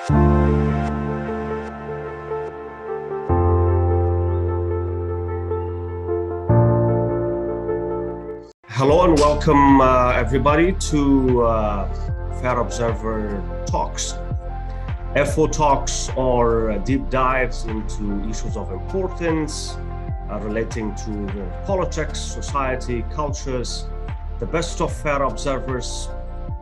Hello and welcome everybody to Fair Observer Talks. FO Talks are deep dives into issues of importance relating to politics, society, cultures. The best of Fair Observers,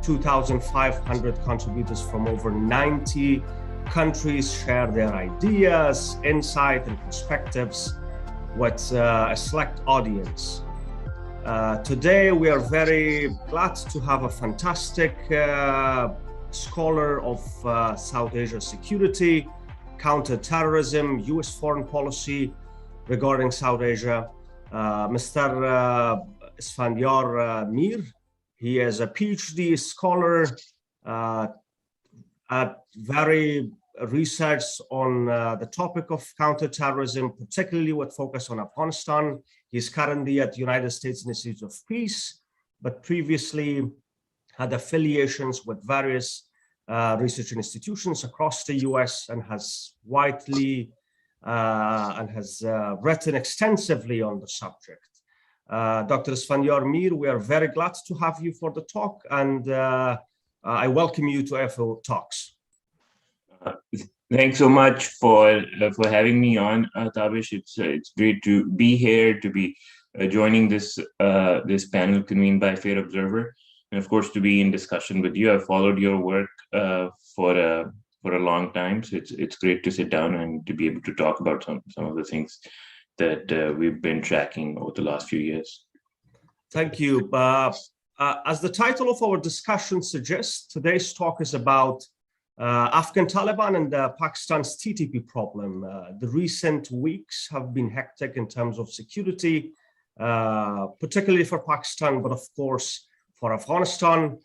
2,500 contributors from over 90 countries share their ideas, insight, and perspectives with a select audience. Today, we are very glad to have a fantastic scholar of South Asia security, counter-terrorism, US foreign policy regarding South Asia, Mr. Esfandiarmir. He is a PhD scholar at very research on the topic of counter-terrorism, particularly with focus on Afghanistan. He's currently at the United States Institute of Peace, but previously had affiliations with various research institutions across the US and has written extensively on the subject. Dr. Esfandiarmir, we are very glad to have you for the talk, and I welcome you to FO Talks. Thanks so much for having me on, Tabish. It's great to be here, to be joining this this panel convened by Fair Observer, and of course to be in discussion with you. I've followed your work for a long time, so it's great to sit down and to be able to talk about some of the things that we've been tracking over the last few years. Thank you. As the title of our discussion suggests, today's talk is about Afghan Taliban and Pakistan's TTP problem. The recent weeks have been hectic in terms of security, particularly for Pakistan, but of course for Afghanistan,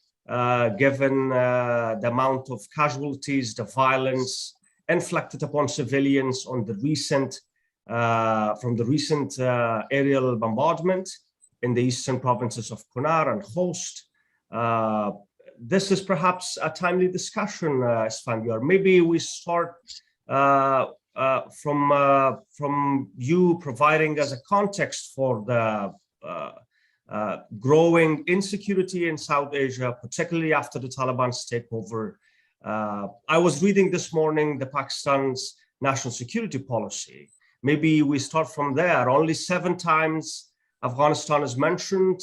given the amount of casualties, the violence inflicted upon civilians on the recent, from the recent aerial bombardment in the eastern provinces of Kunar and Khost. This is perhaps a timely discussion, Esfandiar. Maybe we start from you providing us a context for the growing insecurity in South Asia, particularly after the Taliban's takeover. I was reading this morning the Pakistan's national security policy. Maybe we start from there. Only 7 times Afghanistan is mentioned,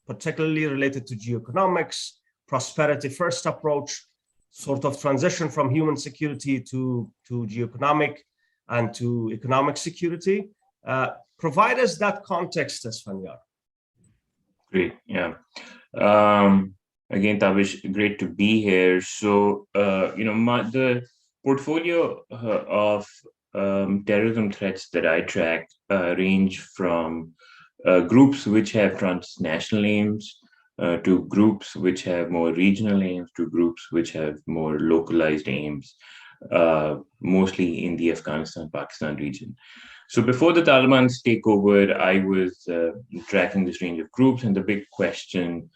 particularly related to geoeconomics, prosperity first approach, sort of transition from human security to geoeconomic and to economic security. Provide us that context, Asfandyar. Great, yeah. Again, Tabish, great to be here. So, the portfolio of terrorism threats that I track range from groups which have transnational aims, to groups which have more regional aims, to groups which have more localized aims, mostly in the Afghanistan-Pakistan region. So before the Taliban's takeover, I was tracking this range of groups, and the big question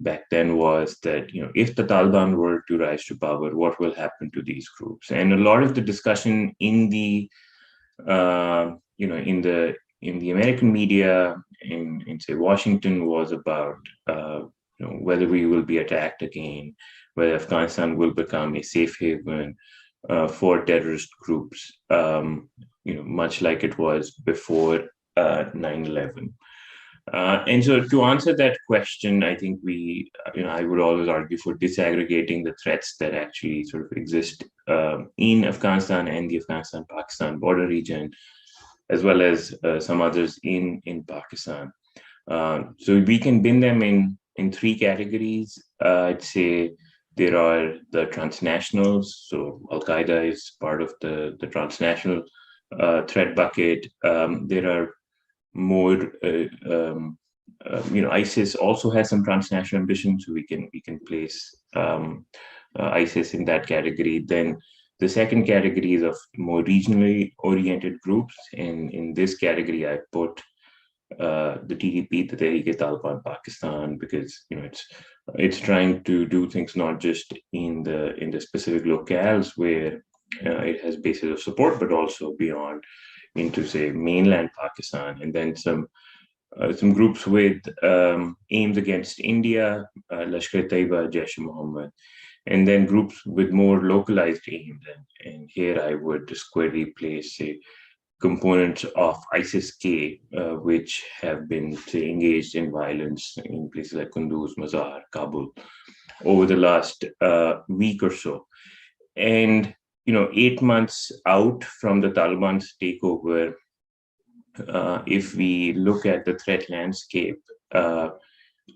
back then was that, if the Taliban were to rise to power, what will happen to these groups? And a lot of the discussion in the in the American media, in say Washington, was about whether we will be attacked again, whether Afghanistan will become a safe haven for terrorist groups, much like it was before 9/11. And so to answer that question, I think I would always argue for disaggregating the threats that actually sort of exist in Afghanistan and the Afghanistan-Pakistan border region, as well as some others in Pakistan. So we can bin them in 3 categories. I'd say there are the transnationals. So Al-Qaeda is part of the transnational threat bucket. There are more, ISIS also has some transnational ambitions, so we can place ISIS in that category. Then the second category is of more regionally oriented groups. In this category, I put the TTP, the Tehrik-e-Taliban Pakistan, because it's trying to do things not just in the specific locales where it has bases of support, but also beyond into, say, mainland Pakistan, and then some groups with aims against India, Lashkar-e-Taiba, Jaish-e-Mohammed, and then groups with more localized aims. And here I would squarely place, say, components of ISIS-K, which have been, say, engaged in violence in places like Kunduz, Mazar, Kabul over the last week or so. And 8 months out from the Taliban's takeover, if we look at the threat landscape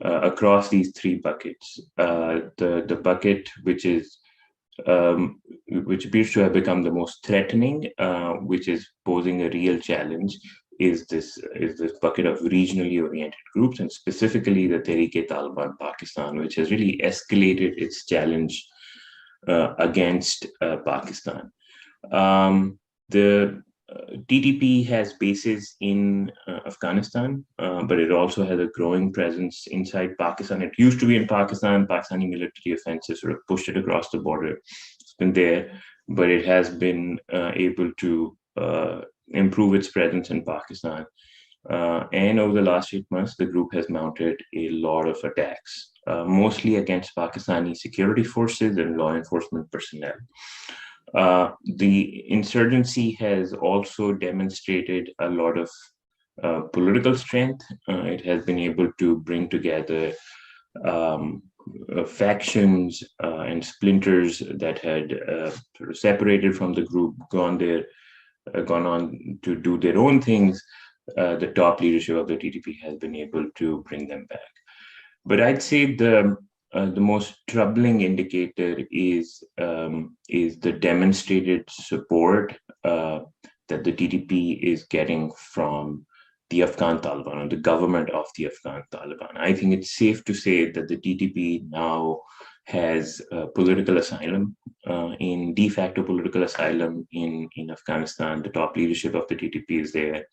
across these three buckets, the bucket which appears to have become the most threatening, which is posing a real challenge, is this bucket of regionally oriented groups, and specifically the Tehrik-e-Taliban Pakistan, which has really escalated its challenge against Pakistan. The TTP has bases in Afghanistan, but it also has a growing presence inside Pakistan. It used to be in Pakistan. Pakistani military offensives sort of pushed it across the border. It's been there, but it has been able to improve its presence in Pakistan. And over the last 8 months, the group has mounted a lot of attacks, mostly against Pakistani security forces and law enforcement personnel. The insurgency has also demonstrated a lot of political strength. It has been able to bring together factions and splinters that had sort of separated from the group, gone on to do their own things. The top leadership of the TTP has been able to bring them back. But I'd say the most troubling indicator is the demonstrated support that the TTP is getting from the Afghan Taliban, or the government of the Afghan Taliban. I think it's safe to say that the TTP now has political asylum, in de facto political asylum in Afghanistan. The top leadership of the TTP is there.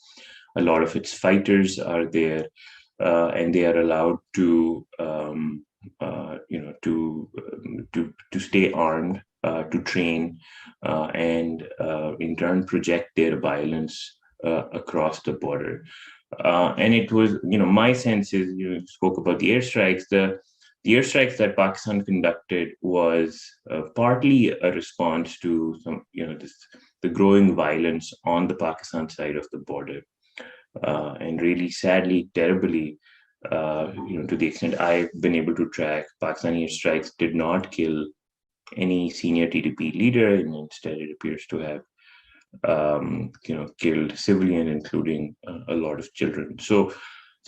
A lot of its fighters are there, and they are allowed to to stay armed, to train, and in turn project their violence across the border. And it was, my sense is, you spoke about the airstrikes. The airstrikes that Pakistan conducted was partly a response to the growing violence on the Pakistan side of the border, and really, sadly, terribly. To the extent I've been able to track, Pakistani airstrikes did not kill any senior TTP leader, and instead it appears to have, killed civilian, including a lot of children. So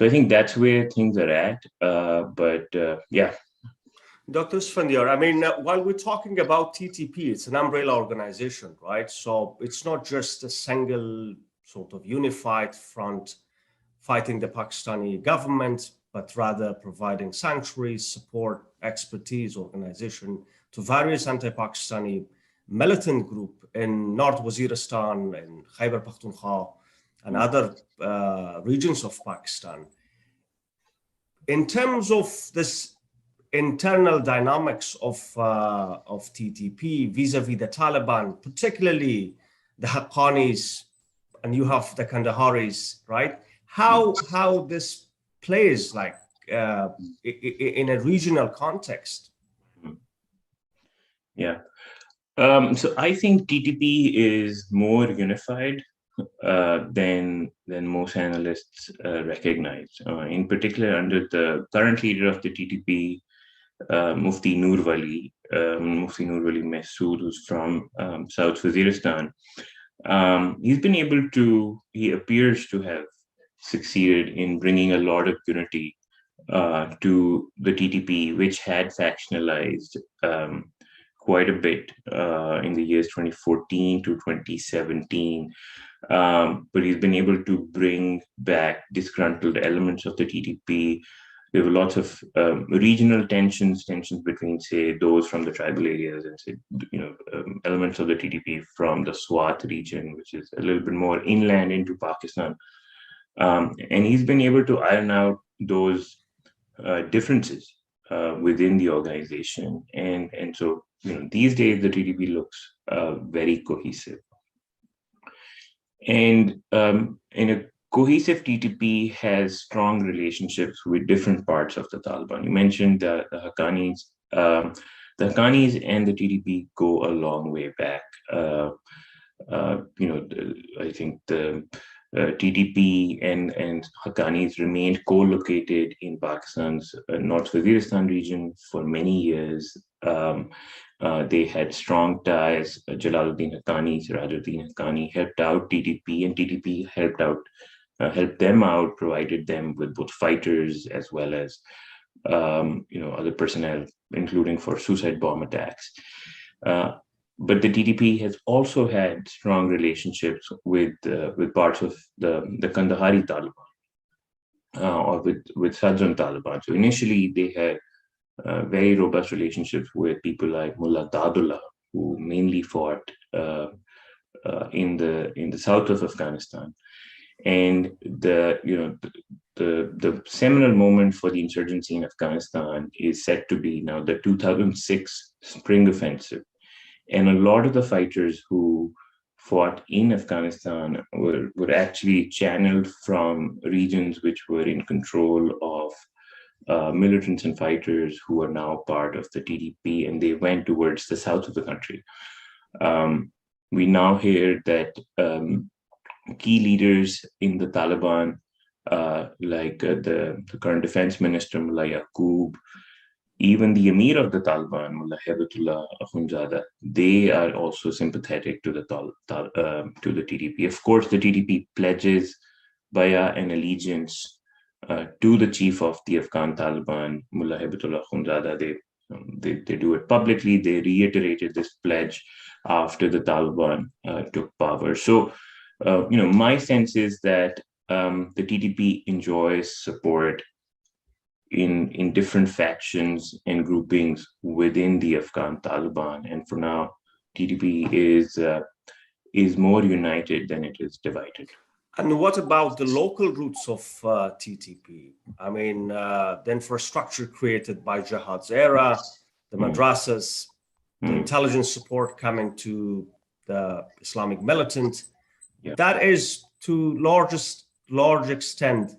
I think that's where things are at. Yeah. Dr. Asfandyar, I mean, while we're talking about TTP, it's an umbrella organization, right? So it's not just a single sort of unified front fighting the Pakistani government, but rather providing sanctuary, support, expertise, organization to various anti-Pakistani militant groups in North Waziristan and Khyber Pakhtunkhwa and other regions of Pakistan. In terms of this internal dynamics of TTP vis-a-vis the Taliban, particularly the Haqqanis, and you have the Kandaharis, right? How this plays like in a regional context? Yeah. So I think TTP is more unified than most analysts recognize. In particular, under the current leader of the TTP, Mufti Nur Wali Masood, who's from South Waziristan. He appears to have succeeded in bringing a lot of unity to the TTP, which had factionalized quite a bit in the years 2014 to 2017. But he's been able to bring back disgruntled elements of the TTP. There were lots of regional tensions between, say, those from the tribal areas and, say, elements of the TTP from the Swat region, which is a little bit more inland into Pakistan. And he's been able to iron out those differences within the organization. And so, these days the TTP looks very cohesive. And in a cohesive TTP has strong relationships with different parts of the Taliban. You mentioned the Haqqanis. The Haqqanis and the TTP go a long way back. I think the TTP and Haqqanis remained co-located in Pakistan's North Waziristan region for many years. They had strong ties. Jalaluddin Haqqani, Sirajuddin Haqqani helped out TTP, and TTP helped them out, provided them with both fighters as well as other personnel, including for suicide bomb attacks. But the TTP has also had strong relationships with parts of the Kandahari Taliban or with Southern Taliban. So initially they had very robust relationships with people like Mullah Dadullah, who mainly fought in the south of Afghanistan. And the seminal moment for the insurgency in Afghanistan is said to be now the 2006 Spring Offensive. And a lot of the fighters who fought in Afghanistan were actually channeled from regions which were in control of militants and fighters who are now part of the TTP, and they went towards the south of the country. We now hear that key leaders in the Taliban, like the current defense minister, Mullah Yaqub, even the Emir of the Taliban, Mullah Hibatullah Akhundzada, they are also sympathetic to the TTP. Of course, the TTP pledges bay'ah and allegiance to the chief of the Afghan Taliban, Mullah Hibatullah Akhundzada. They do it publicly. They reiterated this pledge after the Taliban took power. So, my sense is that the TTP enjoys support in different factions and groupings within the Afghan Taliban, and for now, TTP is more united than it is divided. And what about the local roots of TTP? I mean, the infrastructure created by Jihad's era, the madrasas, the intelligence support coming to the Islamic militant, that is to large extent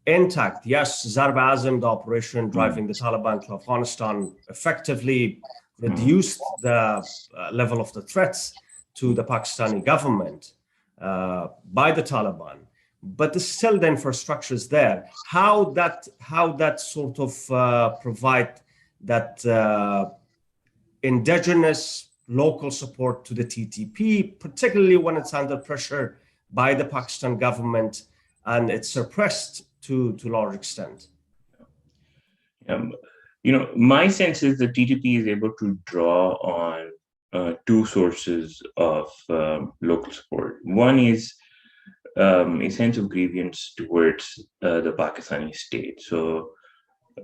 intact. Yes, Zarb Azam, the operation driving the Taliban to Afghanistan, effectively reduced the level of the threats to the Pakistani government by the Taliban, but still the infrastructure is there. How that sort of provide that indigenous local support to the TTP, particularly when it's under pressure by the Pakistan government and it's suppressed to large extent? My sense is the TTP is able to draw on two sources of local support. One is a sense of grievance towards the Pakistani state. So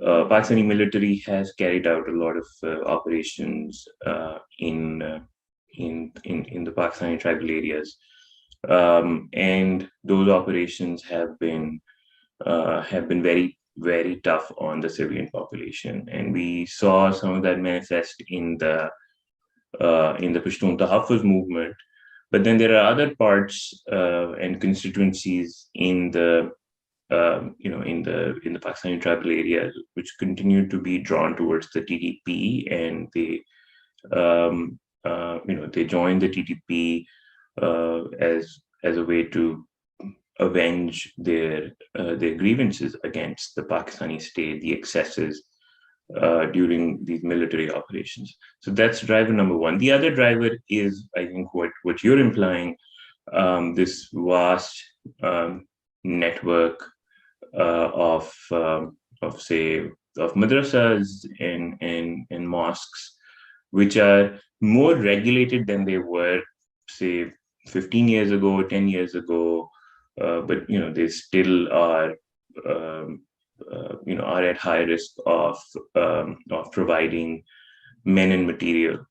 Pakistani military has carried out a lot of operations in the Pakistani tribal areas, and those operations have been very, very tough on the civilian population, and we saw some of that manifest in the Pashtun Tahaffuz movement. But then there are other parts and constituencies in the Pakistani tribal areas which continue to be drawn towards the TTP, and they join the TTP as a way to avenge their grievances against the Pakistani state, the excesses during these military operations. So that's driver number one. The other driver is, I think, what you're implying, this vast network of madrasas and mosques, which are more regulated than they were, say, 15 years ago, 10 years ago. But they still are at high risk of providing men and material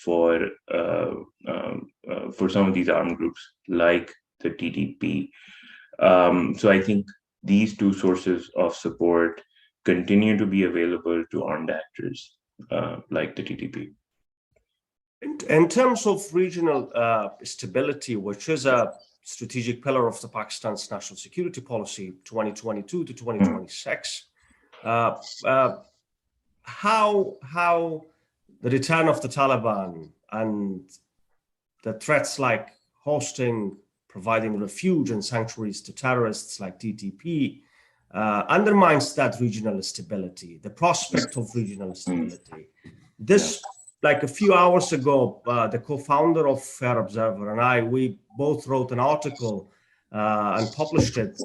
for some of these armed groups like the TTP. So I think these two sources of support continue to be available to armed actors like the TTP. In terms of regional stability, which is a strategic pillar of the Pakistan's national security policy 2022 to 2026, how the return of the Taliban and the threats like hosting, providing refuge and sanctuaries to terrorists like TTP undermines that regional stability, the prospect of regional stability. This, like a few hours ago, the co-founder of Fair Observer and I, we both wrote an article and published it,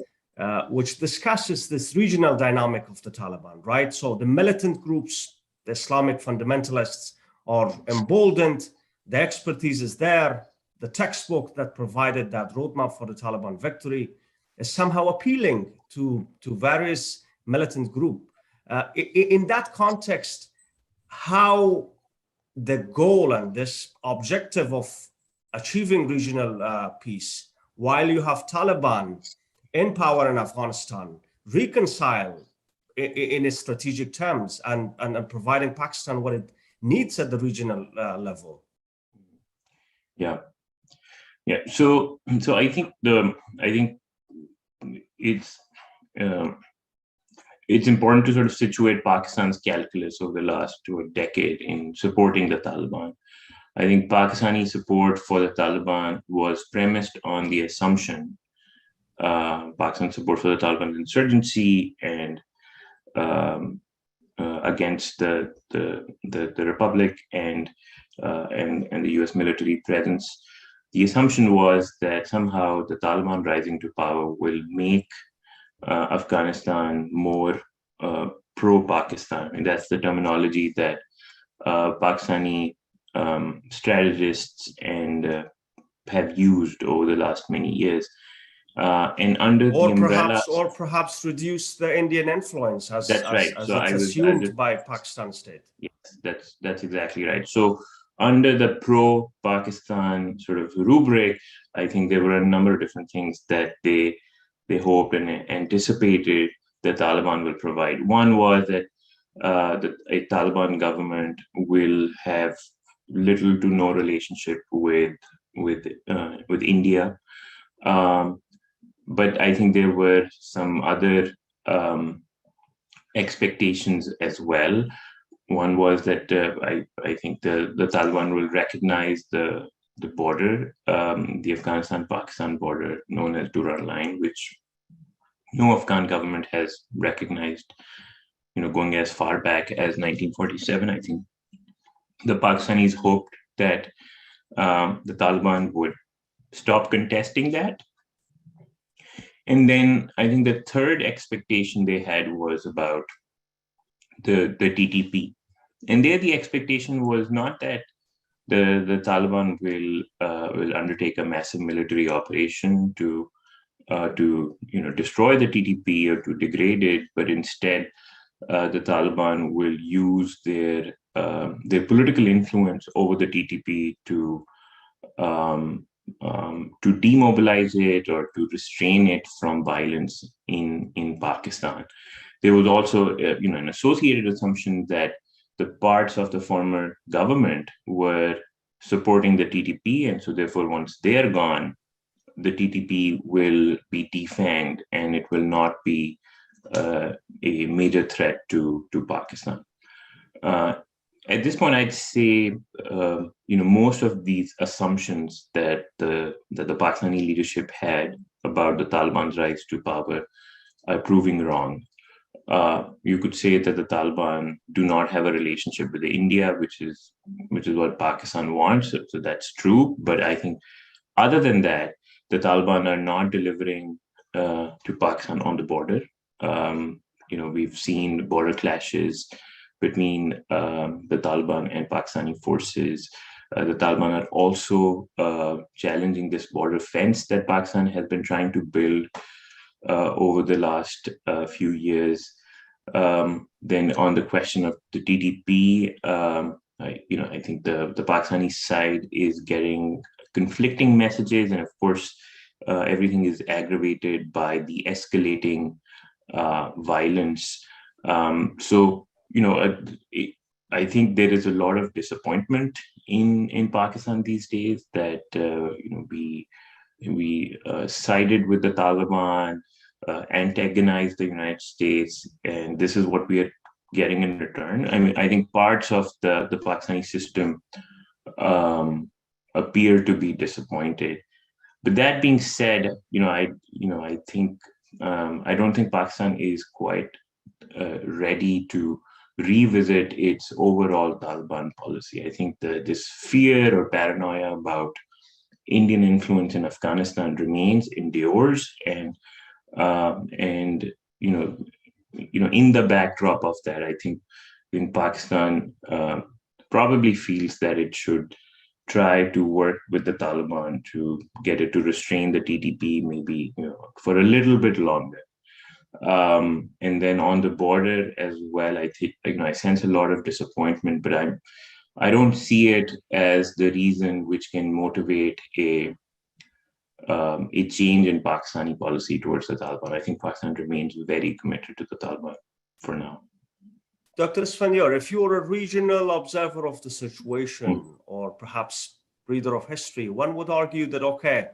which discusses this regional dynamic of the Taliban, right? So the militant groups, the Islamic fundamentalists, are emboldened, the expertise is there, the textbook that provided that roadmap for the Taliban victory is somehow appealing to various militant groups. In that context, how the goal and this objective of achieving regional peace, while you have Taliban in power in Afghanistan, reconcile in its strategic terms and providing Pakistan what it needs at the regional level. Yeah. So I think it's important to sort of situate Pakistan's calculus over the last decade in supporting the Taliban. I think Pakistani support for the Taliban was premised on the assumption, Pakistan's support for the Taliban insurgency and against the Republic and the U.S. military presence. The assumption was that somehow the Taliban rising to power will make Afghanistan more pro-Pakistan, and that's the terminology that Pakistani strategists and have used over the last many years. And under the umbrella, or perhaps reduce the Indian influence as assumed by Pakistan state. Yes, that's exactly right. So under the pro-Pakistan sort of rubric, I think there were a number of different things that they hoped and anticipated the Taliban will provide. One was that a Taliban government will have little to no relationship with India. But I think there were some other expectations as well. One was that I think the Taliban will recognize the border, the Afghanistan-Pakistan border, known as Durrani Line, which no Afghan government has recognized, going as far back as 1947. I think the Pakistanis hoped that the Taliban would stop contesting that. And then I think the third expectation they had was about the TTP. And there the expectation was not that the Taliban will undertake a massive military operation to destroy the TTP or to degrade it, but instead the Taliban will use their political influence over the TTP to demobilize it or to restrain it from violence in Pakistan. There was also an associated assumption that the parts of the former government were supporting the TTP, and so therefore once they're gone, the TTP will be defanged and it will not be a major threat to Pakistan. At this point, I'd say most of these assumptions that the Pakistani leadership had about the Taliban's rise to power are proving wrong. You could say that the Taliban do not have a relationship with India, which is what Pakistan wants. So that's true. But I think other than that, the Taliban are not delivering to Pakistan on the border. We've seen border clashes between the Taliban and Pakistani forces. The Taliban are also challenging this border fence that Pakistan has been trying to build over the last few years. Then on the question of the TTP, I think the Pakistani side is getting conflicting messages, and of course, everything is aggravated by the escalating violence. So, I think there is a lot of disappointment in Pakistan these days that we sided with the Taliban, antagonized the United States, and this is what we are getting in return. I mean, I think parts of the Pakistani system appear to be disappointed. But that being said, I think I don't think Pakistan is quite ready to revisit its overall Taliban policy. I think this fear or paranoia about Indian influence in Afghanistan endures, and in the backdrop of that, I think in Pakistan probably feels that it should try to work with the Taliban to get it to restrain the TTP maybe for a little bit longer. And then on the border as well, I think I sense a lot of disappointment, but I don't see it as the reason which can motivate a change in Pakistani policy towards the Taliban. I think Pakistan remains very committed to the Taliban for now. Dr. Asfandyar, if you're a regional observer of the situation, or perhaps reader of history, one would argue that, okay,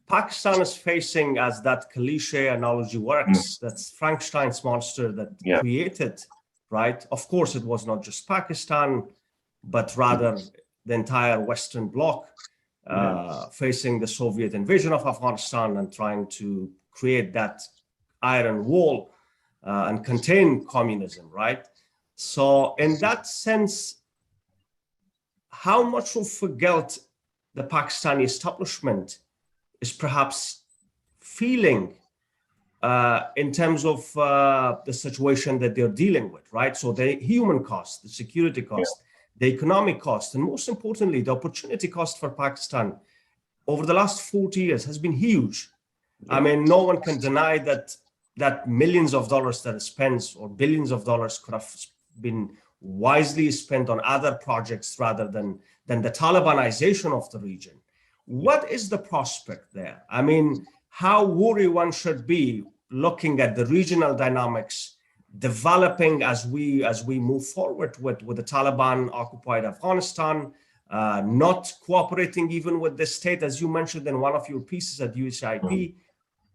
Pakistan is facing, as that cliche analogy works, that's Frankenstein's monster that created, right? Of course, it was not just Pakistan, but rather the entire Western Bloc facing the Soviet invasion of Afghanistan and trying to create that iron wall and contain communism, right? So in that sense, how much of a guilt the Pakistani establishment is perhaps feeling in terms of the situation that they're dealing with, right? So the human cost, the security cost, the economic cost, and most importantly, the opportunity cost for Pakistan over the last 40 years has been huge. I mean, no one can deny that millions of dollars that is spent, or billions of dollars, could have been wisely spent on other projects rather than the Talibanization of the region. What is the prospect there? I mean, how worried one should be looking at the regional dynamics developing as we move forward with the Taliban occupied Afghanistan, not cooperating even with the state, as you mentioned in one of your pieces at USIP,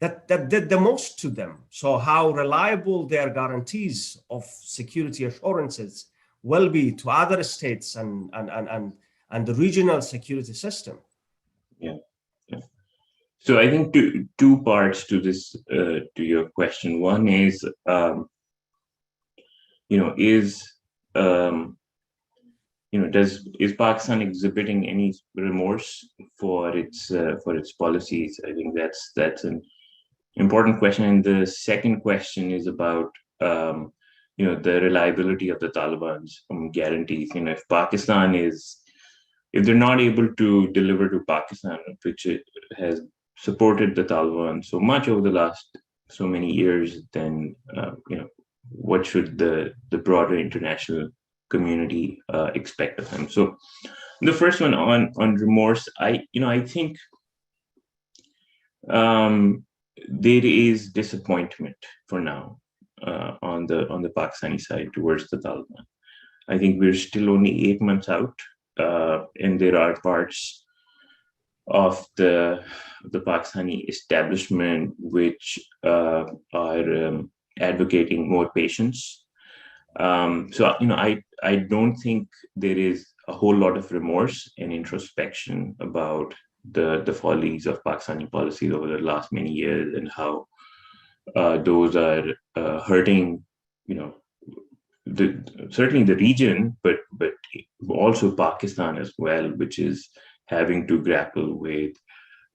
that did the most to them. So how reliable their guarantees of security assurances will be to other states and the regional security system. Yeah. So I think two parts to this, to your question. One is, is Pakistan exhibiting any remorse for its policies? I think that's an important question. And the second question is about the reliability of the Taliban's guarantees. If they're not able to deliver to Pakistan, which it has supported the Taliban so much over the last so many years, then what should the broader international community expect of them? So the first one on remorse, I think there is disappointment for now on the Pakistani side towards the Taliban. I think we're still only 8 months out, and there are parts of the Pakistani establishment which are advocating more patience. So I don't think there is a whole lot of remorse and introspection about the follies of Pakistani policies over the last many years and how those are hurting, certainly the region, but also Pakistan as well, which is having to grapple with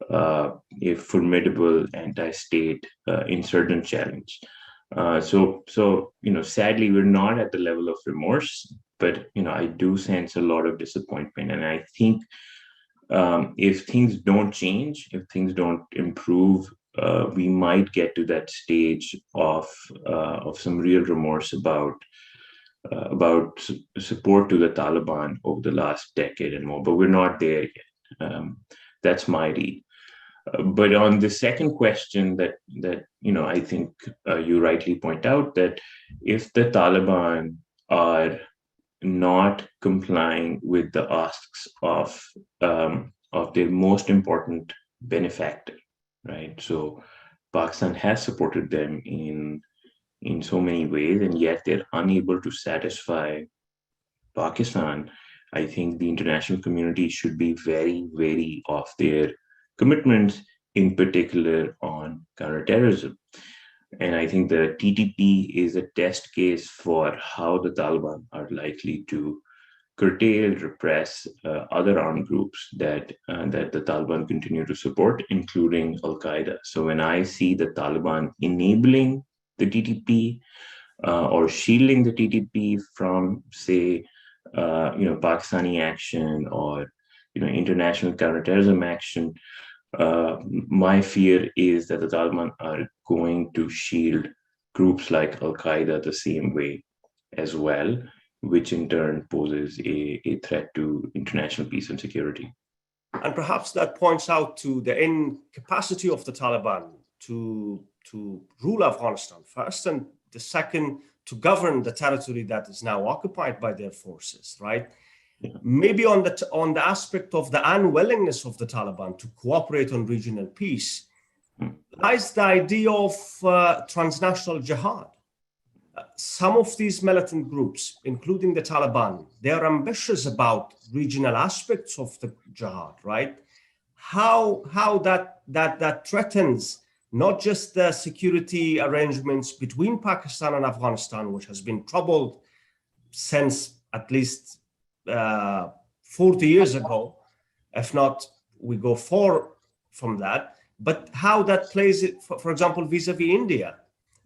a formidable anti-state insurgent challenge. So sadly, we're not at the level of remorse, but I do sense a lot of disappointment, and I think if things don't change, if things don't improve, we might get to that stage of some real remorse about support to the Taliban over the last decade and more, but we're not there yet. That's my read. But on the second question that I think you rightly point out, that if the Taliban are not complying with the asks of their most important benefactor, right? So Pakistan has supported them in so many ways, and yet they're unable to satisfy Pakistan. I think the international community should be very wary of their commitments, in particular on counterterrorism. And I think the TTP is a test case for how the Taliban are likely to curtail, repress other armed groups that the Taliban continue to support, including Al Qaeda. So when I see the Taliban enabling the TTP or shielding the TTP from, say, Pakistani action or international counterterrorism action, my fear is that the Taliban are going to shield groups like Al Qaeda the same way as well, which in turn poses a threat to international peace and security. And perhaps that points out to the incapacity of the Taliban to rule Afghanistan first, and the second, to govern the territory that is now occupied by their forces, right? Yeah. Maybe on the aspect of the unwillingness of the Taliban to cooperate on regional peace lies the idea of transnational jihad. Some of these militant groups, including the Taliban, they are ambitious about regional aspects of the jihad, right? How that threatens not just the security arrangements between Pakistan and Afghanistan, which has been troubled since at least 40 years ago, if not we go far from that, but how that plays it, for example, vis-a-vis India,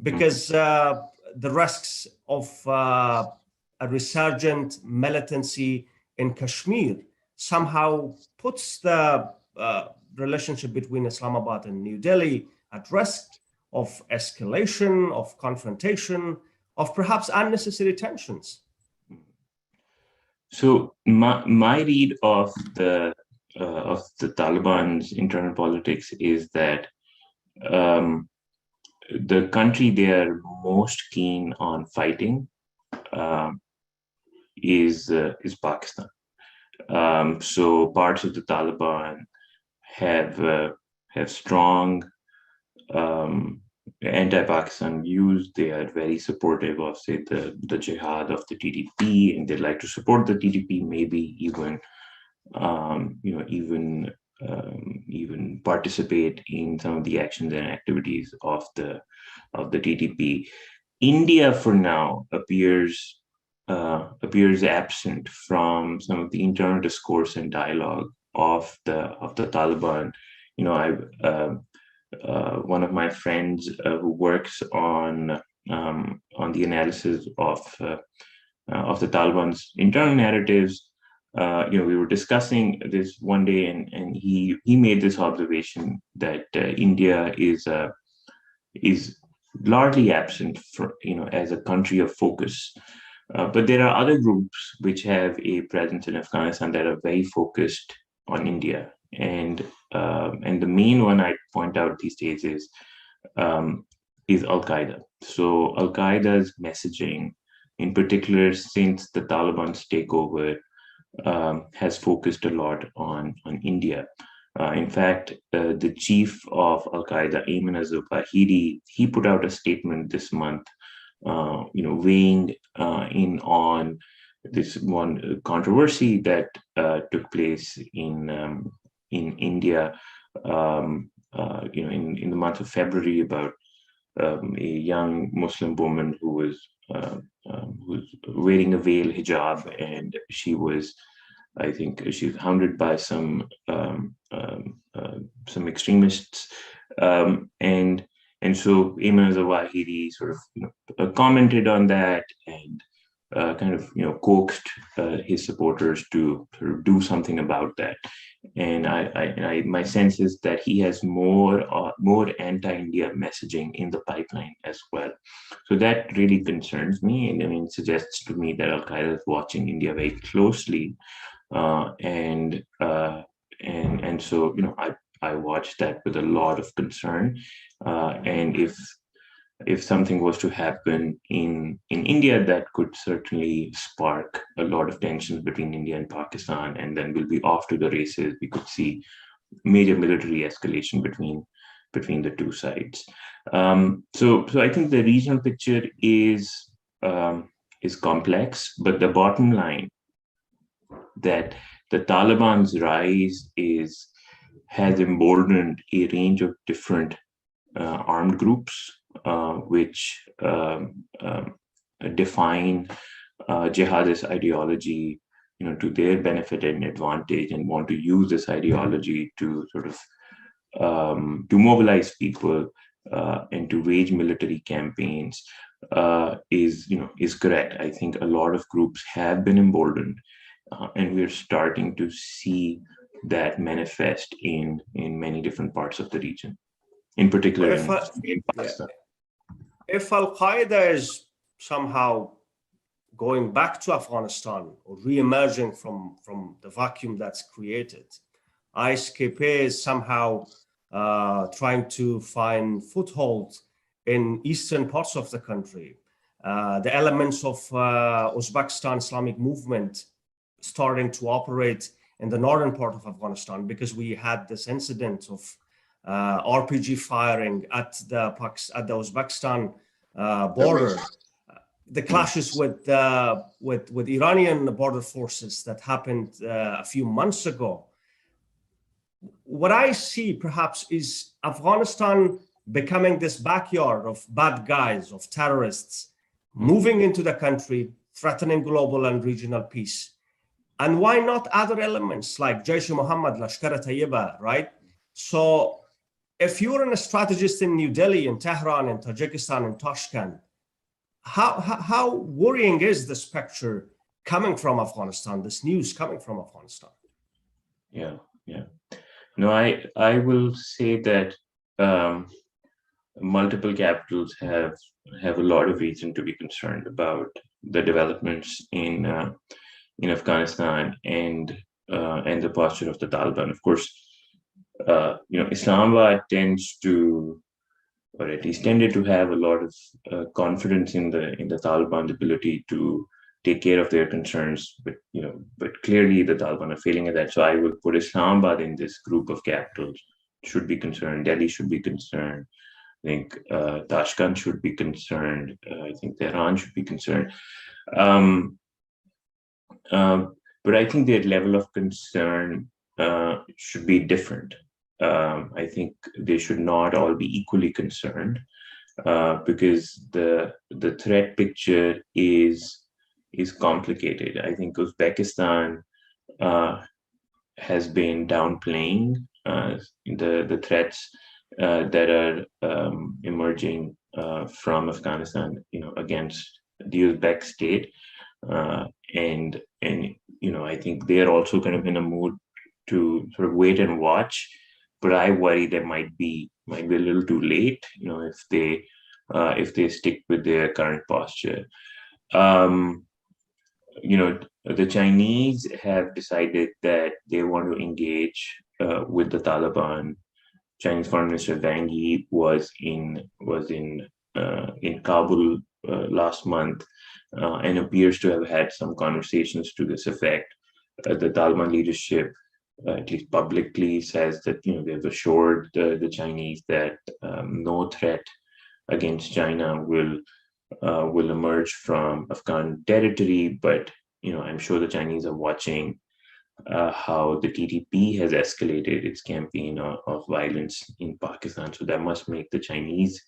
because the risks of a resurgent militancy in Kashmir somehow puts the relationship between Islamabad and New Delhi at risk of escalation, of confrontation, of perhaps unnecessary tensions. So my read of the Taliban's internal politics is that the country they are most keen on fighting is Pakistan. So parts of the Taliban have strong anti-Pakistan views. They are very supportive of, say, the jihad of the TTP, and they'd like to support the TTP, maybe even participate in some of the actions and activities of the TTP. India, for now, appears absent from some of the internal discourse and dialogue of the Taliban. One of my friends who works on the analysis of the Taliban's internal narratives, we were discussing this one day, and he made this observation that India is largely absent as a country of focus. But there are other groups which have a presence in Afghanistan that are very focused on India. And the main one I point out these days is Al Qaeda. So Al Qaeda's messaging, in particular since the Taliban's takeover, has focused a lot on India. In fact, the chief of Al Qaeda, Ayman al-Zawahiri, he put out a statement this month, weighing in on this one controversy that took place in India, in the month of February, about a young Muslim woman who was wearing a veil, hijab, and she was, I think, she was hounded by some extremists, and so Ayman al-Zawahiri sort of commented on that and kind of coaxed his supporters to sort of do something about that. And my sense is that he has more anti-India messaging in the pipeline as well. So that really concerns me, and it suggests to me that Al Qaeda is watching India very closely, and so I watch that with a lot of concern. And if something was to happen in India, that could certainly spark a lot of tensions between India and Pakistan, and then we'll be off to the races. We could see major military escalation between the two sides. So I think the regional picture is complex, but the bottom line that the Taliban's rise has emboldened a range of different armed groups, which define jihadist ideology, to their benefit and advantage, and want to use this ideology to sort of to mobilize people and to wage military campaigns is correct. I think a lot of groups have been emboldened, and we're starting to see that manifest in many different parts of the region, in particular in Pakistan. If Al-Qaeda is somehow going back to Afghanistan or re-emerging from the vacuum that's created, ISKP is somehow trying to find foothold in eastern parts of the country. The elements of Uzbekistan Islamic movement starting to operate in the northern part of Afghanistan, because we had this incident of RPG firing at the Uzbekistan border. The clashes with Iranian border forces that happened a few months ago. What I see perhaps is Afghanistan becoming this backyard of bad guys, of terrorists, moving into the country, threatening global and regional peace. And why not other elements like Jaish-e-Mohammed, Lashkar-e-Tayyiba, right? So if you're a strategist in New Delhi, in Tehran, in Tajikistan, in Tashkent, how worrying is this picture coming from Afghanistan, this news coming from Afghanistan? Yeah. No, I will say that multiple capitals have a lot of reason to be concerned about the developments in Afghanistan and the posture of the Taliban. Of course, Islamabad tends to, or at least tended to, have a lot of confidence in the Taliban's ability to take care of their concerns, but clearly the Taliban are failing at that. So I would put Islamabad in this group of capitals. Should be concerned. Delhi should be concerned. I think Tashkent should be concerned. I think Tehran should be concerned. But I think their level of concern should be different. I think they should not all be equally concerned, because the threat picture is complicated. I think Uzbekistan has been downplaying the threats that are emerging from Afghanistan, against the Uzbek state, and I think they're also kind of in a mood to sort of wait and watch. But I worry they might be a little too late, if they stick with their current posture. The Chinese have decided that they want to engage with the Taliban. Chinese Foreign Minister Wang Yi was in Kabul last month, and appears to have had some conversations to this effect. The Taliban leadership, at least publicly, says that they've assured the Chinese that no threat against China will emerge from Afghan territory. But I'm sure the Chinese are watching how the TTP has escalated its campaign of violence in Pakistan. So that must make the Chinese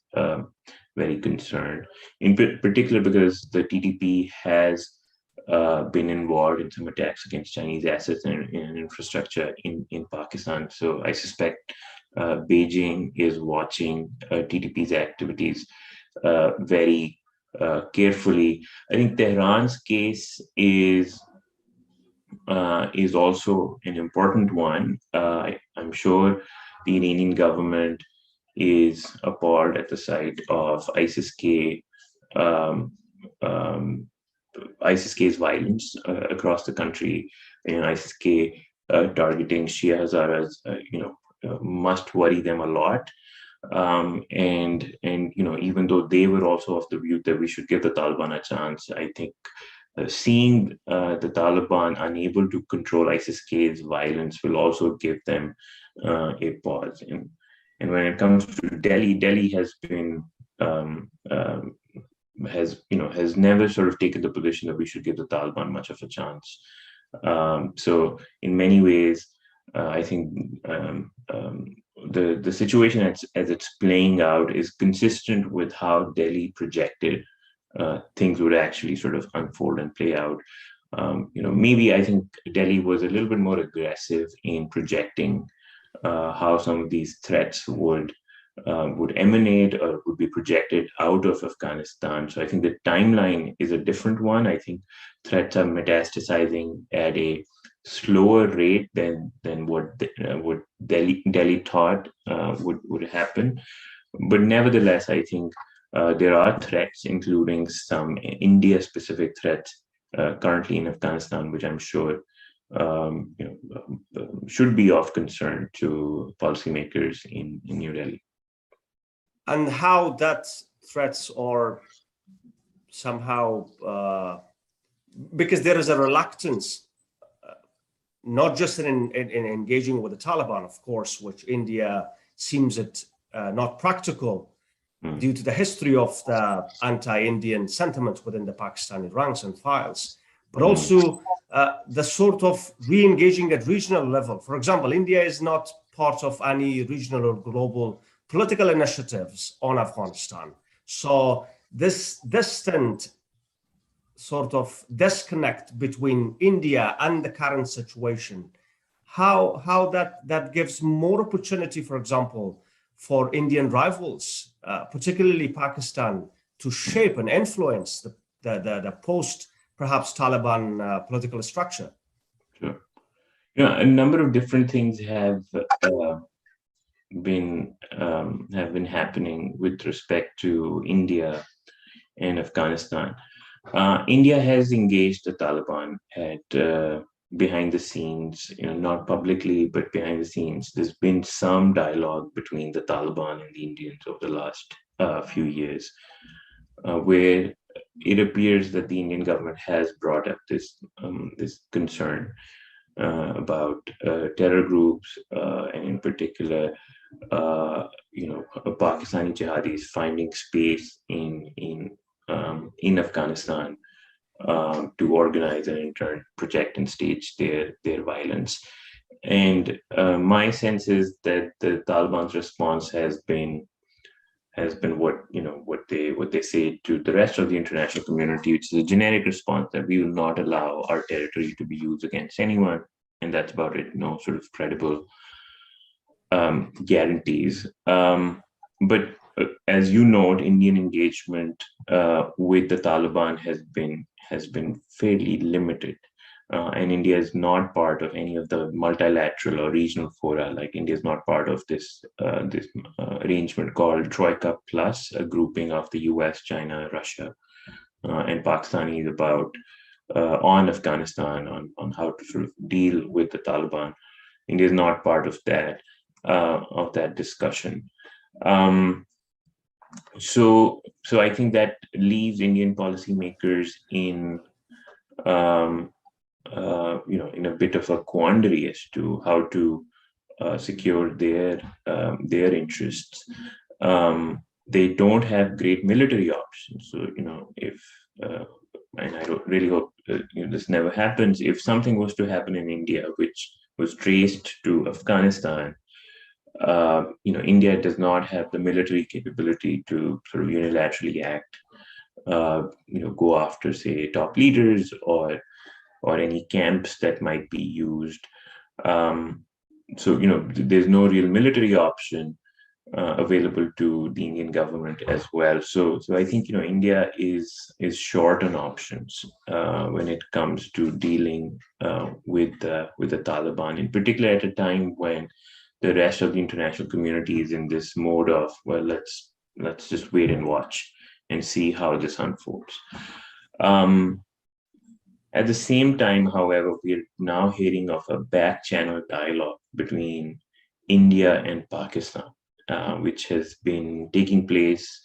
very concerned, in particular because the TTP has been involved in some attacks against Chinese assets and infrastructure in Pakistan. So I suspect Beijing is watching TTP's activities very carefully. I think Tehran's case is also an important one. I'm sure the Iranian government is appalled at the sight of ISIS-K's violence across the country. ISIS-K targeting Shia Hazaras, must worry them a lot. And even though they were also of the view that we should give the Taliban a chance, I think seeing the Taliban unable to control ISIS-K's violence will also give them a pause. And when it comes to Delhi, Delhi has been has never sort of taken the position that we should give the Taliban much of a chance. So in many ways, I think the situation as it's playing out is consistent with how Delhi projected things would actually sort of unfold and play out. Maybe I think Delhi was a little bit more aggressive in projecting how some of these threats would emanate or would be projected out of Afghanistan. So I think the timeline is a different one. I think threats are metastasizing at a slower rate than what Delhi thought would happen. But nevertheless, I think there are threats, including some India-specific threats currently in Afghanistan, which I'm sure should be of concern to policymakers in New Delhi. And how that threats are somehow, because there is a reluctance, not just in engaging with the Taliban, of course, which India seems it not practical due to the history of the anti-Indian sentiment within the Pakistani ranks and files, but also the sort of re-engaging at regional level. For example, India is not part of any regional or global political initiatives on Afghanistan. So this distant sort of disconnect between India and the current situation, how that gives more opportunity, for example, for Indian rivals, particularly Pakistan, to shape and influence the post perhaps Taliban political structure. Sure. Yeah, a number of different things have been happening with respect to India and Afghanistan. India has engaged the Taliban at behind the scenes, not publicly, but behind the scenes. There's been some dialogue between the Taliban and the Indians over the last few years, where it appears that the Indian government has brought up this concern about terror groups, and in particular, Pakistani jihadis finding space in Afghanistan to organize and in turn project and stage their violence. And my sense is that the Taliban's response has been what they say to the rest of the international community, which is a generic response that we will not allow our territory to be used against anyone, and that's about it. No sort of credible guarantees. But as you note, Indian engagement with the Taliban has been fairly limited. And India is not part of any of the multilateral or regional fora. Like India is not part of this arrangement called Troika Plus, a grouping of the US, China, Russia, and Pakistani is about on Afghanistan, on how to sort of deal with the Taliban. India is not part of that discussion. So I think that leaves Indian policymakers in in a bit of a quandary as to how to secure their interests. They don't have great military options. So if and I don't really hope this never happens. If something was to happen in India, which was traced to Afghanistan, India does not have the military capability to sort of unilaterally act. Go after, say, top leaders or any camps that might be used. So there's no real military option available to the Indian government as well. So I think India is short on options when it comes to dealing with the Taliban, in particular at a time when the rest of the international community is in this mode of, well, let's just wait and watch and see how this unfolds. At the same time, however, we're now hearing of a back channel dialogue between India and Pakistan, which has been taking place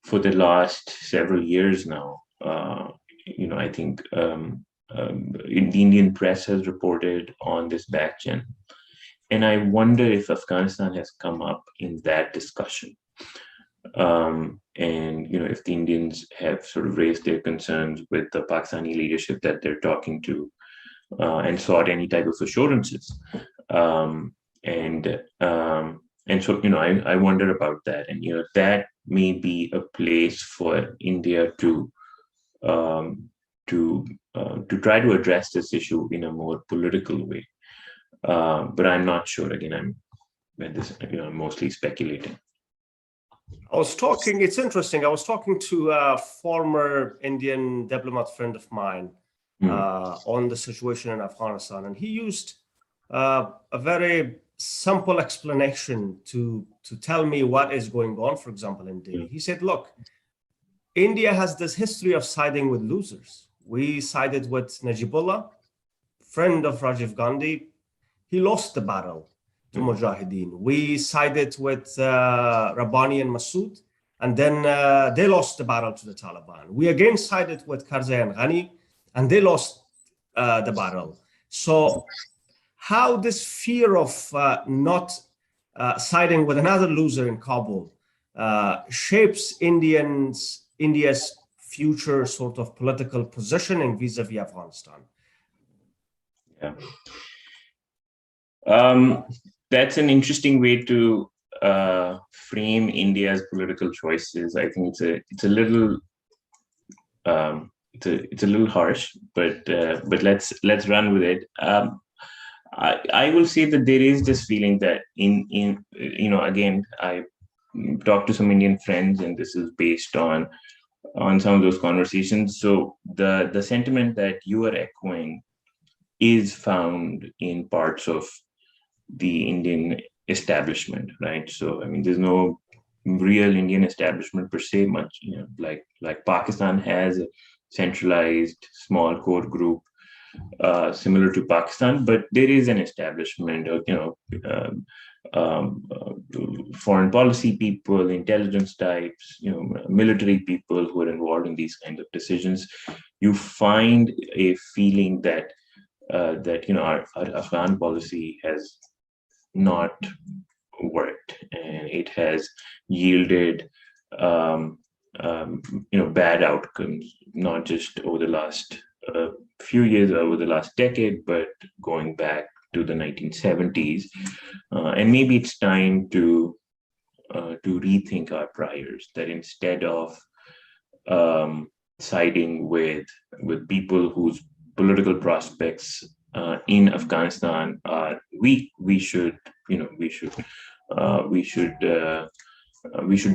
for the last several years now. I think the Indian press has reported on this backgen. And I wonder if Afghanistan has come up in that discussion. And if the Indians have sort of raised their concerns with the Pakistani leadership that they're talking to, and sought any type of assurances. And so I wonder about that, and that may be a place for India to try to address this issue in a more political way. But I'm not sure. Again, I'm mostly speculating. It's interesting. I was talking to a former Indian diplomat friend of mine on the situation in Afghanistan, and he used a very simple explanation to tell me what is going on, for example, in Delhi. He said, look, India has this history of siding with losers. We sided with Najibullah, friend of Rajiv Gandhi. He lost the battle to Mujahideen. We sided with Rabbani and Masood, and then they lost the battle to the Taliban. We again sided with Karzai and Ghani, and they lost the battle. So how this fear of not siding with another loser in Kabul shapes India's future sort of political positioning vis-a-vis Afghanistan? Yeah. That's an interesting way to frame India's political choices. I think it's a little harsh, but let's run with it. I will say that there is this feeling that again, I talked to some Indian friends, and this is based on some of those conversations. So the sentiment that you are echoing is found in parts of the Indian establishment, right? So I mean, there's no real Indian establishment per se, much like Pakistan has a centralized small core group similar to Pakistan, but there is an establishment of foreign policy people, intelligence types, military people who are involved in these kinds of decisions. You find a feeling that our Afghan policy has not worked, and it has yielded bad outcomes, not just over the last few years, over the last decade, but going back to the 1970s. And maybe it's time to rethink our priors, that instead of siding with people whose political prospects in Afghanistan are weak, we should be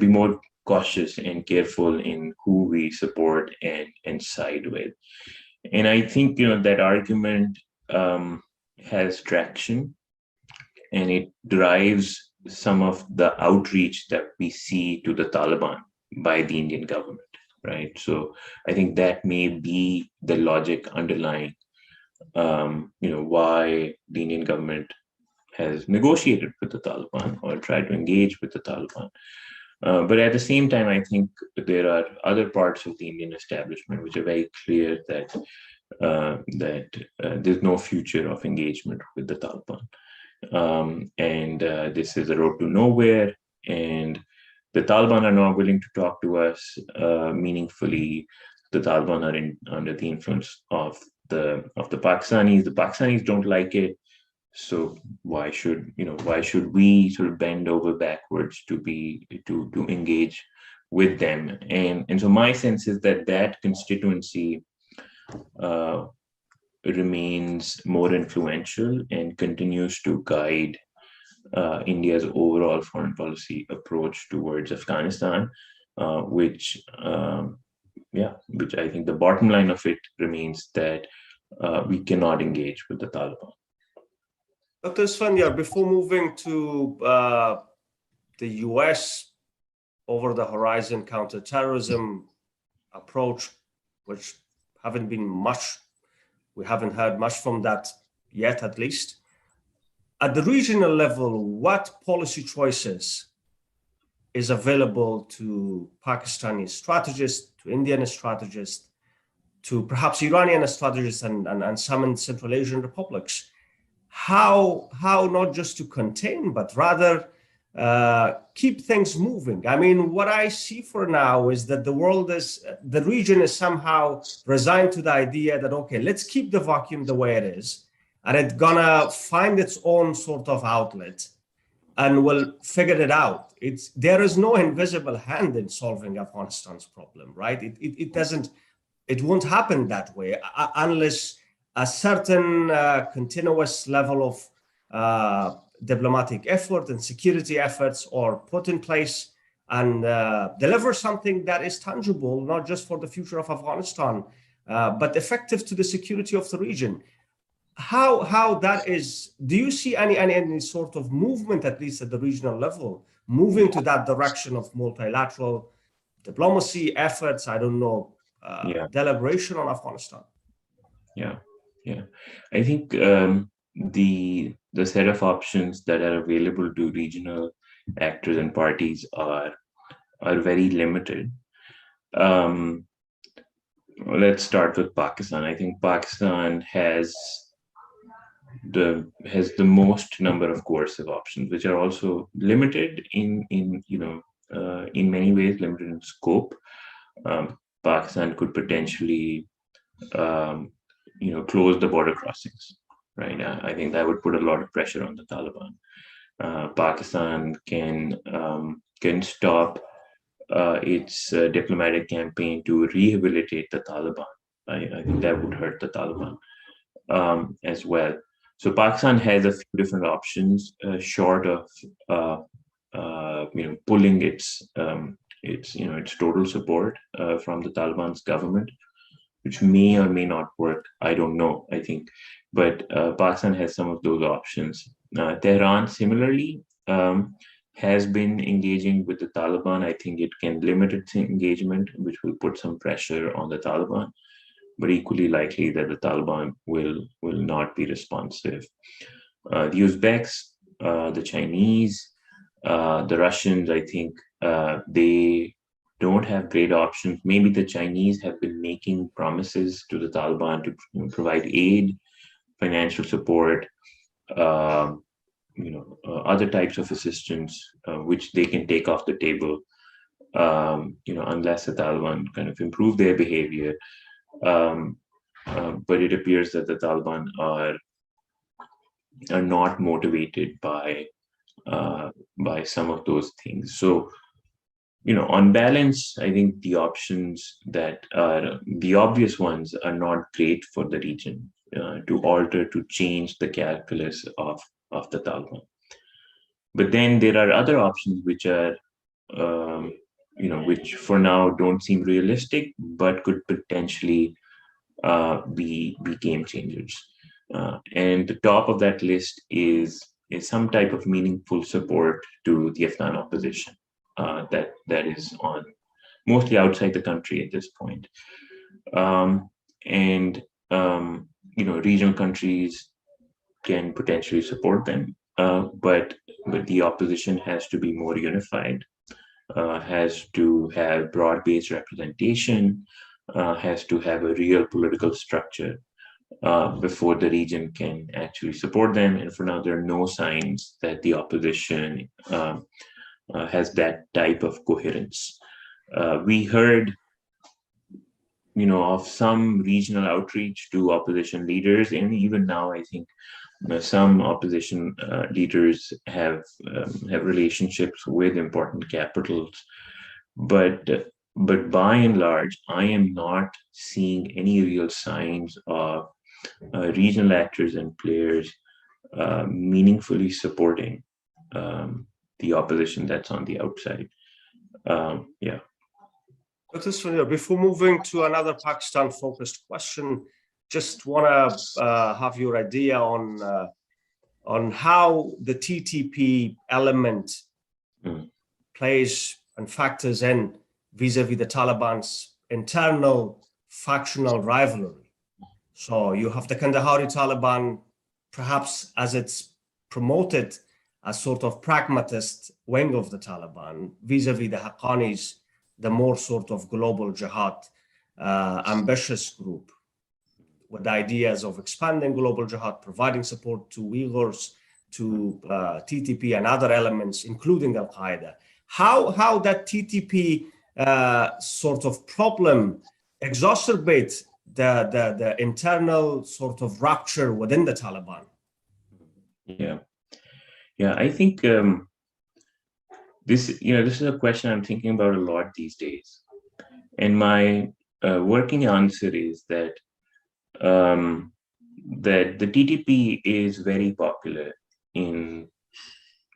more cautious and careful in who we support and side with. And I think that argument has traction, and it drives some of the outreach that we see to the Taliban by the Indian government, right? So I think that may be the logic underlying why the Indian government has negotiated with the Taliban or tried to engage with the Taliban. But at the same time, I think there are other parts of the Indian establishment which are very clear that there's no future of engagement with the Taliban. And this is a road to nowhere. And the Taliban are not willing to talk to us meaningfully. The Taliban are under the influence of the Pakistanis. The Pakistanis don't like it. So why should we sort of bend over backwards to engage with them? And so my sense is that constituency remains more influential and continues to guide India's overall foreign policy approach towards Afghanistan, which I think the bottom line of it remains that we cannot engage with the Taliban. Dr. Asfandyar, before moving to the US over-the-horizon counter-terrorism approach, which we haven't heard much from that yet, at least. at the regional level, what policy choices is available to Pakistani strategists, to Indian strategists, to perhaps Iranian strategists and some in Central Asian republics? How not just to contain, but rather keep things moving? I mean, what I see for now is that the region is somehow resigned to the idea that, okay, let's keep the vacuum the way it is, and it's gonna find its own sort of outlet, and we'll figure it out. There is no invisible hand in solving Afghanistan's problem, right? It won't happen that way unless a certain continuous level of diplomatic effort and security efforts are put in place and deliver something that is tangible, not just for the future of Afghanistan, but effective to the security of the region. How that is, do you see any sort of movement, at least at the regional level, moving to that direction of multilateral diplomacy efforts, I don't know, deliberation on Afghanistan? Yeah. I think the set of options that are available to regional actors and parties are very limited. Let's start with Pakistan. I think Pakistan has the most number of coercive options, which are also limited in many ways, limited in scope. Pakistan could potentially close the border crossings, right? I think that would put a lot of pressure on the Taliban. Pakistan can stop its diplomatic campaign to rehabilitate the Taliban. I think that would hurt the Taliban as well. So Pakistan has a few different options, short of pulling its total support from the Taliban's government, which may or may not work. I don't know, I think. But Pakistan has some of those options. Tehran, similarly, has been engaging with the Taliban. I think it can limit its engagement, which will put some pressure on the Taliban, but equally likely that the Taliban will not be responsive. The Uzbeks, the Chinese, the Russians, I think they don't have great options. Maybe the Chinese have been making promises to the Taliban to provide aid, financial support, other types of assistance, which they can take off the table, unless the Taliban kind of improve their behavior. But it appears that the Taliban are not motivated by some of those things. So, on balance, I think the options that are the obvious ones are not great for the region to change the calculus of the Taliban. But then there are other options which are, which for now don't seem realistic, but could potentially be game changers. And the top of that list is some type of meaningful support to the Afghan opposition that is on mostly outside the country at this point. Regional countries can potentially support them, but the opposition has to be more unified, has to have broad-based representation, has to have a real political structure before the region can actually support them. And for now, there are no signs that the opposition has that type of coherence. We heard of some regional outreach to opposition leaders, and even now I think some opposition leaders have relationships with important capitals, but by and large, I am not seeing any real signs of regional actors and players meaningfully supporting the opposition that's on the outside. Before moving to another Pakistan-focused question, just want to have your idea on how the TTP element plays and factors in vis-a-vis the Taliban's internal factional rivalry. So you have the Kandahari Taliban, perhaps as its promoted a sort of pragmatist wing of the Taliban vis-a-vis the Haqqanis, the more sort of global jihad ambitious group, with ideas of expanding global jihad, providing support to Uyghurs, to TTP and other elements, including Al-Qaeda. How that TTP sort of problem exacerbates the internal sort of rupture within the Taliban? Yeah, I think this is a question I'm thinking about a lot these days, and my working answer is that that the TTP is very popular in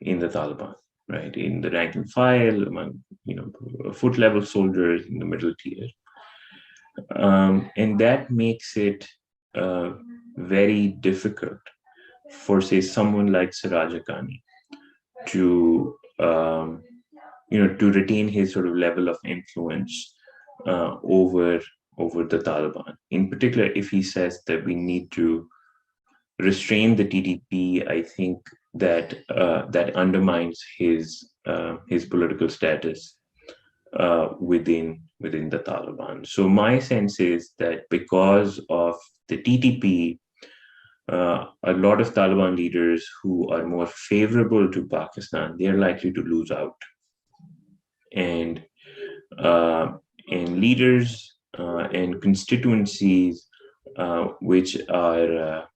the Taliban, right? In the rank and file, among foot level soldiers in the middle tier, and that makes it very difficult for, say, someone like Siraj Haqqani to to retain his sort of level of influence over the Taliban. In particular, if he says that we need to restrain the TTP, I think that that undermines his political status within the Taliban. So my sense is that because of the TTP, a lot of Taliban leaders who are more favorable to Pakistan, they are likely to lose out, and leaders and constituencies which are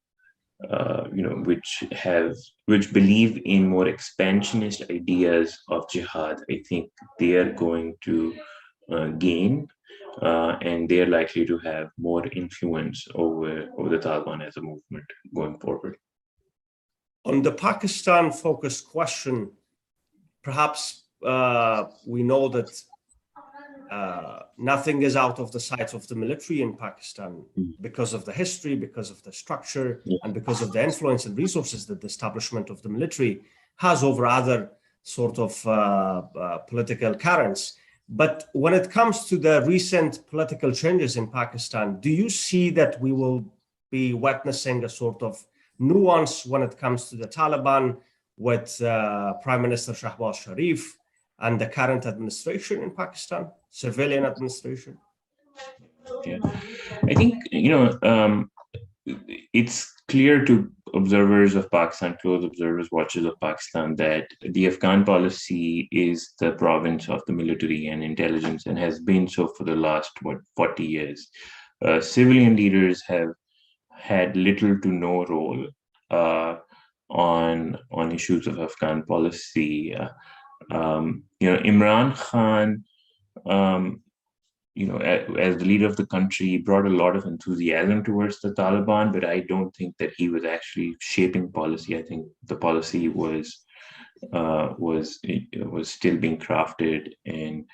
which believe in more expansionist ideas of jihad, I think they are going to gain, and they're likely to have more influence over the Taliban as a movement going forward. On the Pakistan-focused question, perhaps we know that nothing is out of the sight of the military in Pakistan because of the history, because of the structure, and because of the influence and resources that the establishment of the military has over other sort of political currents. But when it comes to the recent political changes in Pakistan, do you see that we will be witnessing a sort of nuance when it comes to the Taliban with Prime Minister Shahbaz Sharif and the current administration in Pakistan, civilian administration? Yeah, I think, it's clear to observers of Pakistan, close observers, watchers of Pakistan, that the Afghan policy is the province of the military and intelligence, and has been so for the last, 40 years. Civilian leaders have had little to no role on issues of Afghan policy. Imran Khan, as the leader of the country, brought a lot of enthusiasm towards the Taliban, but I don't think that he was actually shaping policy. I think the policy was still being crafted and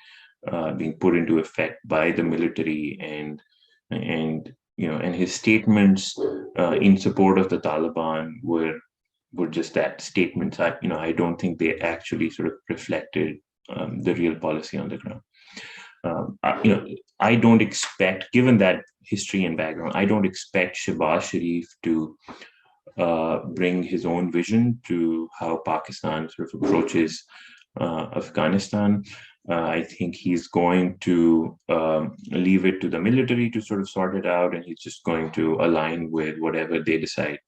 being put into effect by the military, and his statements in support of the Taliban were just that, statements. I don't think they actually sort of reflected the real policy on the ground. I don't expect, given that history and background, I don't expect Shehbaz Sharif to bring his own vision to how Pakistan sort of approaches Afghanistan. I think he's going to leave it to the military to sort of sort it out, and he's just going to align with whatever they decide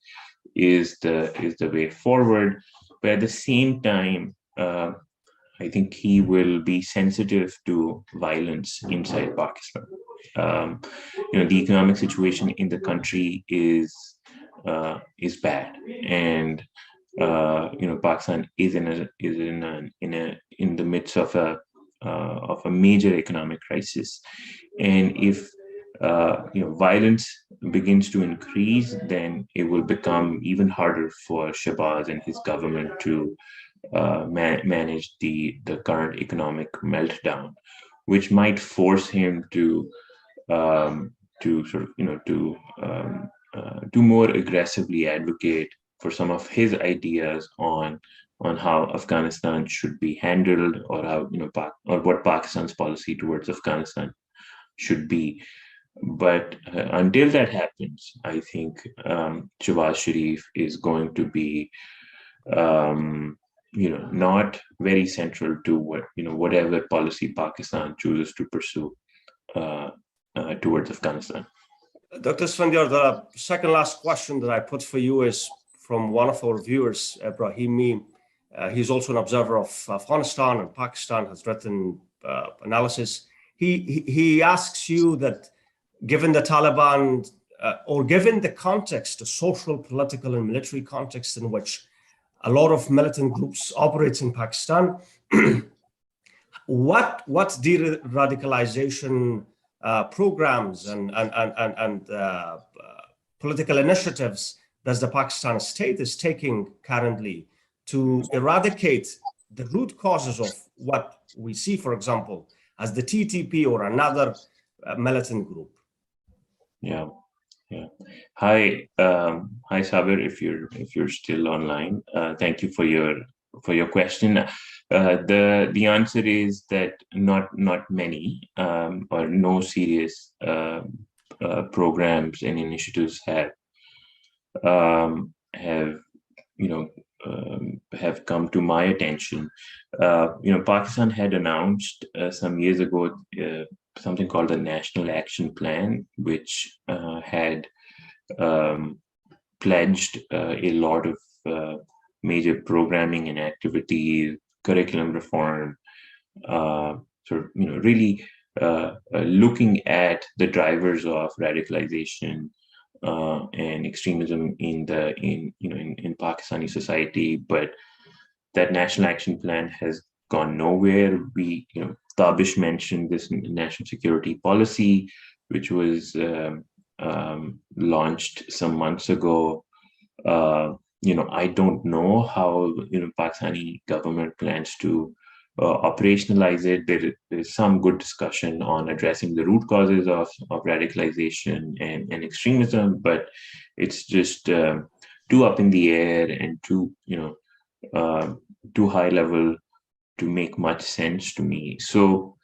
is the way forward. But at the same time, I think he will be sensitive to violence inside Pakistan. The economic situation in the country is bad, and Pakistan is in the midst of a major economic crisis, and if violence begins to increase, then it will become even harder for Shehbaz and his government to manage the current economic meltdown, which might force him to more aggressively advocate for some of his ideas on how Afghanistan should be handled, or how or what Pakistan's policy towards Afghanistan should be. But until that happens, I think Shehbaz Sharif is going to be not very central to whatever policy Pakistan chooses to pursue towards Afghanistan. Dr. Asfandyar, the second last question that I put for you is from one of our viewers, Brahimi. He's also an observer of Afghanistan and Pakistan, has written analysis. He asks you that given the Taliban, or given the context, the social, political, and military context in which a lot of militant groups operate in Pakistan, what de-radicalization programs and political initiatives does the Pakistan state is taking currently to eradicate the root causes of what we see, for example, as the TTP or another militant group? Yeah. Hi, Sabir. If you're still online, thank you for your question. The answer is that not many or no serious programs and initiatives have come to my attention. Pakistan had announced some years ago something called the National Action Plan, which had pledged a lot of major programming and activities, curriculum reform, really looking at the drivers of radicalization and extremism in Pakistani society. But that National Action Plan has gone nowhere. Tabish mentioned this national security policy, which was launched some months ago. I don't know how Pakistani government plans to operationalize it. There is some good discussion on addressing the root causes of radicalization and extremism, but it's just too up in the air and too high level to make much sense to me. So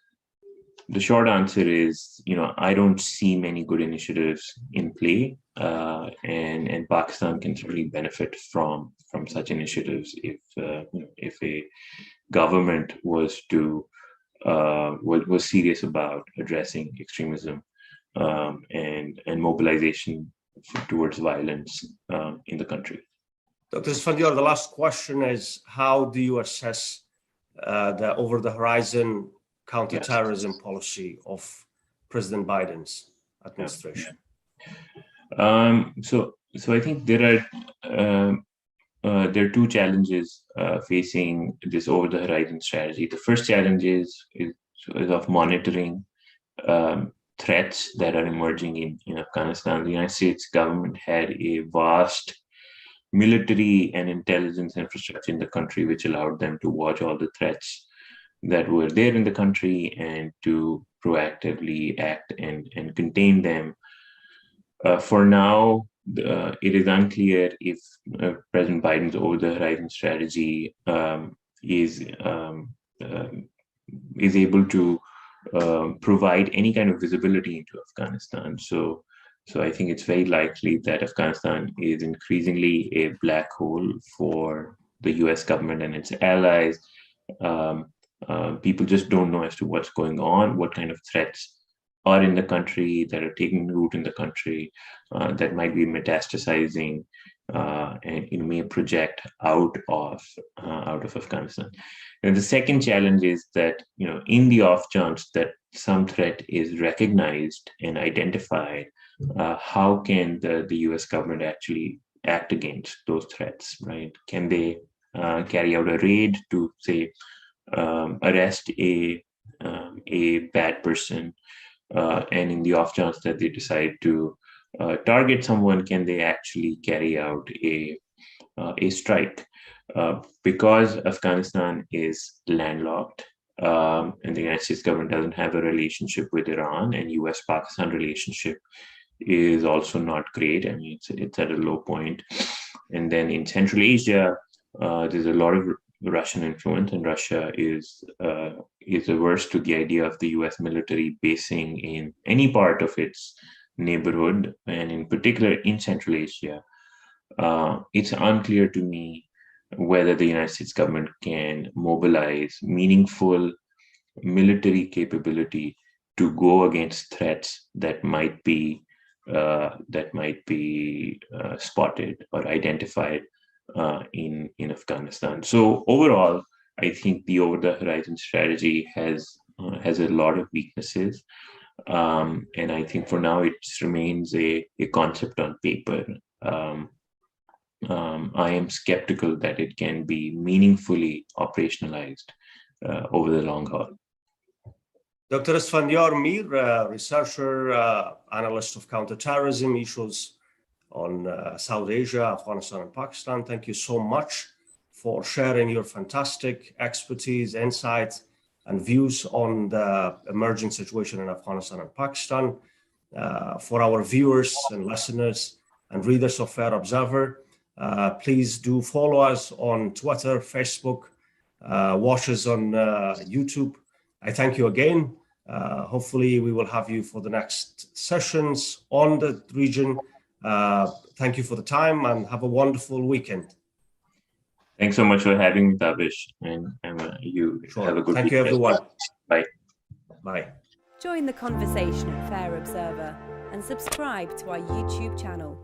the short answer is, I don't see many good initiatives in play, and Pakistan can certainly benefit from such initiatives if a government was serious about addressing extremism and mobilization towards violence in the country. Dr. Esfandiar, the last question is, how do you assess the over-the-horizon counter-terrorism policy of President Biden's administration? So I think there are two challenges facing this over-the-horizon strategy. The first challenge is of monitoring threats that are emerging in Afghanistan. The United States government had a vast military and intelligence infrastructure in the country, which allowed them to watch all the threats that were there in the country and to proactively act and contain them. For now, it is unclear if President Biden's over-the-horizon strategy is able to provide any kind of visibility into Afghanistan. So I think it's very likely that Afghanistan is increasingly a black hole for the US government and its allies. People just don't know as to what's going on, what kind of threats are in the country, that are taking root in the country, that might be metastasizing and may project out of Afghanistan. And the second challenge is that in the off chance that some threat is recognized and identified, how can the US government actually act against those threats, right? Can they carry out a raid to, say, arrest a bad person, and in the off chance that they decide to target someone, can they actually carry out a strike? Because Afghanistan is landlocked, and the United States government doesn't have a relationship with Iran, and US-Pakistan relationship is also not great. I mean, it's at a low point. And then in Central Asia, there's a lot of Russian influence, and Russia is averse to the idea of the US military basing in any part of its neighborhood, and in particular in Central Asia. It's unclear to me whether the United States government can mobilize meaningful military capability to go against threats that might be spotted or identified in Afghanistan. So overall, I think the over-the-horizon strategy has a lot of weaknesses, and I think for now it remains a concept on paper. I am skeptical that it can be meaningfully operationalized over the long haul. Dr. Esfandiarmir, researcher, analyst of counterterrorism issues on South Asia, Afghanistan, and Pakistan. Thank you so much for sharing your fantastic expertise, insights, and views on the emerging situation in Afghanistan and Pakistan. For our viewers and listeners and readers of Fair Observer, please do follow us on Twitter, Facebook, watch us on YouTube. I thank you again. Hopefully we will have you for the next sessions on the region. Thank you for the time and have a wonderful weekend. Thanks so much for having me, Tabish, and you have a good Thank weekend. you, everyone. Bye. Bye. Join the conversation at Fair Observer and subscribe to our YouTube channel.